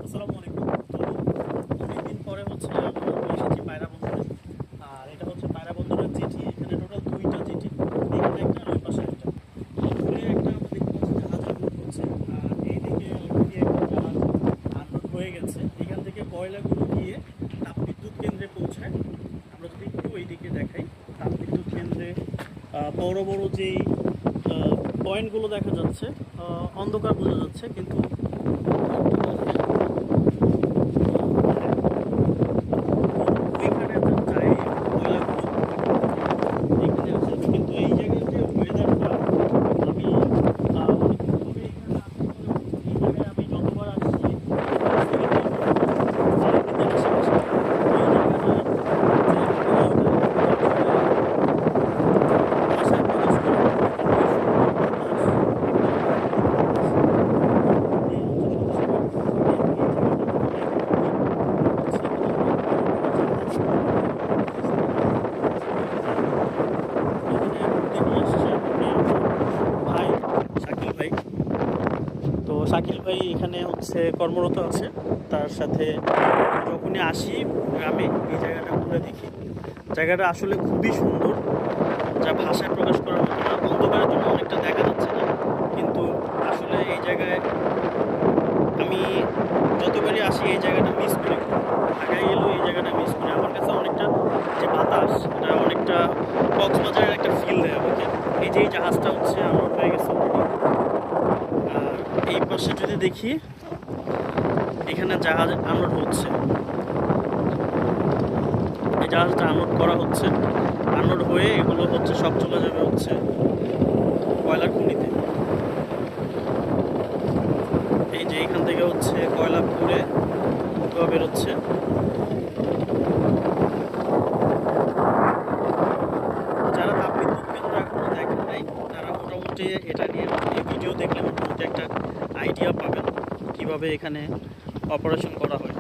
আসসালামু আলাইকুম। তো অনেকদিন পরে হচ্ছে আমরা এসেছি পায়রা বন্দরে। আর এটা হচ্ছে পায়রা বন্দরের জেটি। এখানে টোটাল দুইটা জেটি, এখানে একটা আর ওই পাশে একটা। দূরে একটা আমরা দেখতে পাচ্ছি জাহাজ আনলোড হচ্ছে, আর এইদিকে অলরেডি একটা জাহাজ আনলোড হয়ে গেছে। এখান থেকে কয়লাগুলো গিয়ে তাপবিদ্যুৎ কেন্দ্রে পৌঁছায়। আমরা যদি একটু এইদিকে দেখাই, তাপবিদ্যুৎ কেন্দ্রে বড় বড় যেই পয়েন্টগুলো দেখা যাচ্ছে, অন্ধকার বোঝা যাচ্ছে কিন্তু ওইখানে যায় কয়লাগুলো এখানে আসে। কিন্তু এই জায়গার যে ওয়েদারটা, আমি অনেকদিন ধরে এখানে আসছি, এই জায়গায় আমি যতবার আসছি আশেপাশে এই জায়গাটা যে ভাষায় প্রকাশ করা ভাই শাকিল ভাই। তো শাকিল ভাই এখানে হচ্ছে কর্মরত আছে। তার সাথে যখনই আসি গ্রামে এই জায়গাটা ঘুরে দেখি। জায়গাটা আসলে খুবই সুন্দর, যা ভাষায় প্রকাশ করার মতো না। অন্ধকারের জন্য অনেকটা দেখা যাচ্ছে না, কিন্তু আসলে এই জায়গায় আমি যতবারই আসি এই জায়গাটা মিস করি। ঢাকায় গেলেও এই জায়গাটা মিস করি। আমার কাছে অনেকটা যে বাতাস, এটা অনেকটা কক্সবাজারের একটা ফিল দেয় আমাকে। এই যে এই জাহাজটা হচ্ছে আনলোড হয়ে গেছে অলরেডি। আর এই পাশে যদি দেখি, এখানে জাহাজ আনলোড হচ্ছে, এই জাহাজটা আনলোড করা হচ্ছে। আনলোড হয়ে এগুলো হচ্ছে সব চলে যাবে হচ্ছে কয়লার খনিতে। এই যে এখান থেকে হচ্ছে কয়লা পুড়ে ধোঁয়া বেরোচ্ছে। যারা তাপবিদ্যুৎ কেন্দ্র এখনো দেখেন নাই, তারা মোটামুটি এটা নিয়ে এই ভিডিও দেখলে মোটামুটি একটা আইডিয়া পাবেন কীভাবে এখানে অপারেশন করা হয়।